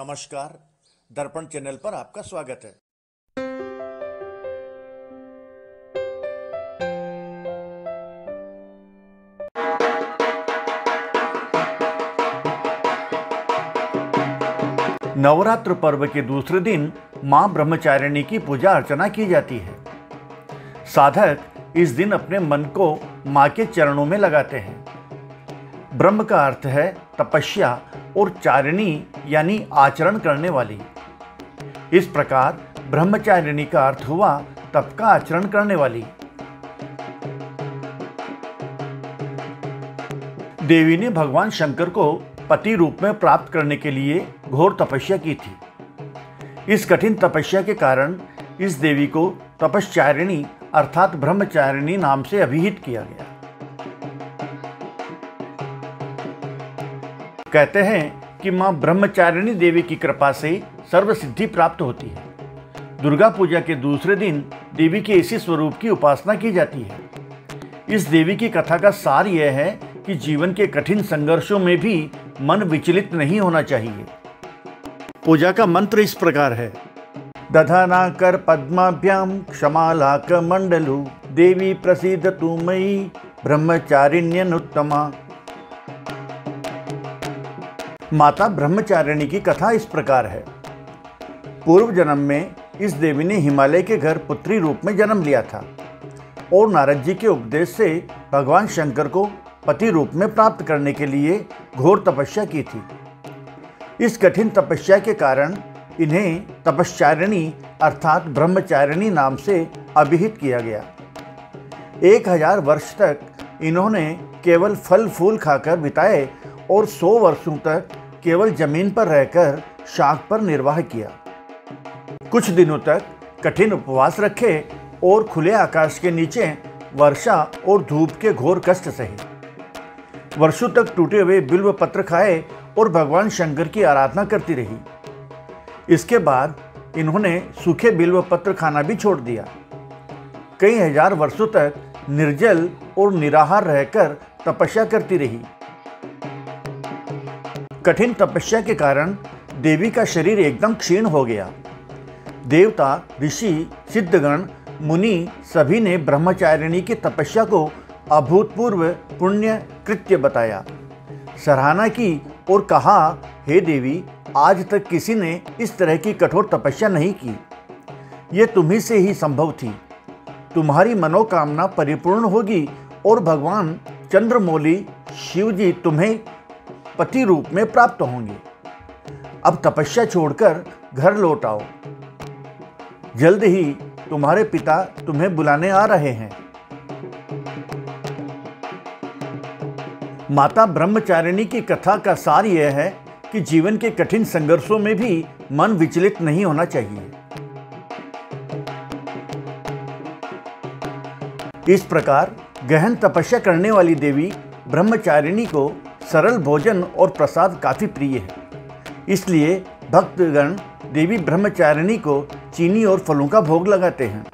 नमस्कार। दर्पण चैनल पर आपका स्वागत है। नवरात्र पर्व के दूसरे दिन मां ब्रह्मचारिणी की पूजा अर्चना की जाती है। साधक इस दिन अपने मन को मां के चरणों में लगाते हैं। ब्रह्म का अर्थ है तपस्या और चारिणी यानी आचरण करने वाली। इस प्रकार ब्रह्मचारिणी का अर्थ हुआ तप का आचरण करने वाली। देवी ने भगवान शंकर को पति रूप में प्राप्त करने के लिए घोर तपस्या की थी। इस कठिन तपस्या के कारण इस देवी को तपश्चारिणी अर्थात ब्रह्मचारिणी नाम से अभिहित किया गया। कहते हैं कि मां ब्रह्मचारिणी देवी की कृपा से सर्व सिद्धि प्राप्त होती है। दुर्गा पूजा के दूसरे दिन देवी के इसी स्वरूप की उपासना की जाती है। इस देवी की कथा का सार यह है कि जीवन के कठिन संघर्षों में भी मन विचलित नहीं होना चाहिए। पूजा का मंत्र इस प्रकार है। दधानाकर पद्माभ्याम क्षमालाक मंडलु देवी प्रसीदतु मयि ब्रह्मचारिण्यनुत्तमा। माता ब्रह्मचारिणी की कथा इस प्रकार है। पूर्व जन्म में इस देवी ने हिमालय के घर पुत्री रूप में जन्म लिया था और नारद जी के उपदेश से भगवान शंकर को पति रूप में प्राप्त करने के लिए घोर तपस्या की थी। इस कठिन तपस्या के कारण इन्हें तपश्चारिणी अर्थात ब्रह्मचारिणी नाम से अभिहित किया गया। 1000 वर्ष तक इन्होंने केवल फल फूल खाकर बिताए और 100 वर्षों तक केवल जमीन पर रहकर शाक पर निर्वाह किया। कुछ दिनों तक कठिन उपवास रखे और खुले आकाश के नीचे वर्षा और धूप के घोर कष्ट सहे। वर्षों तक टूटे हुए बिल्व पत्र खाए और भगवान शंकर की आराधना करती रही। इसके बाद इन्होंने सूखे बिल्व पत्र खाना भी छोड़ दिया। कई हजार वर्षों तक निर्जल और निराहार रहकर तपस्या करती रही। कठिन तपस्या के कारण देवी का शरीर एकदम क्षीण हो गया। देवता, ऋषि, सिद्धगण, मुनि सभी ने ब्रह्मचारिणी की तपस्या को अभूतपूर्व पुण्य कृत्य बताया, सराहना की और कहा, हे देवी, आज तक किसी ने इस तरह की कठोर तपस्या नहीं की। ये तुम्ही से ही संभव थी। तुम्हारी मनोकामना परिपूर्ण होगी और भगवान चंद्रमौली शिव जी तुम्हें पति रूप में प्राप्त होंगे। अब तपस्या छोड़कर घर लौट आओ। जल्द ही तुम्हारे पिता तुम्हें बुलाने आ रहे हैं। माता ब्रह्मचारिणी की कथा का सार यह है कि जीवन के कठिन संघर्षों में भी मन विचलित नहीं होना चाहिए। इस प्रकार गहन तपस्या करने वाली देवी ब्रह्मचारिणी को सरल भोजन और प्रसाद काफ़ी प्रिय है। इसलिए भक्तगण देवी ब्रह्मचारिणी को चीनी और फलों का भोग लगाते हैं।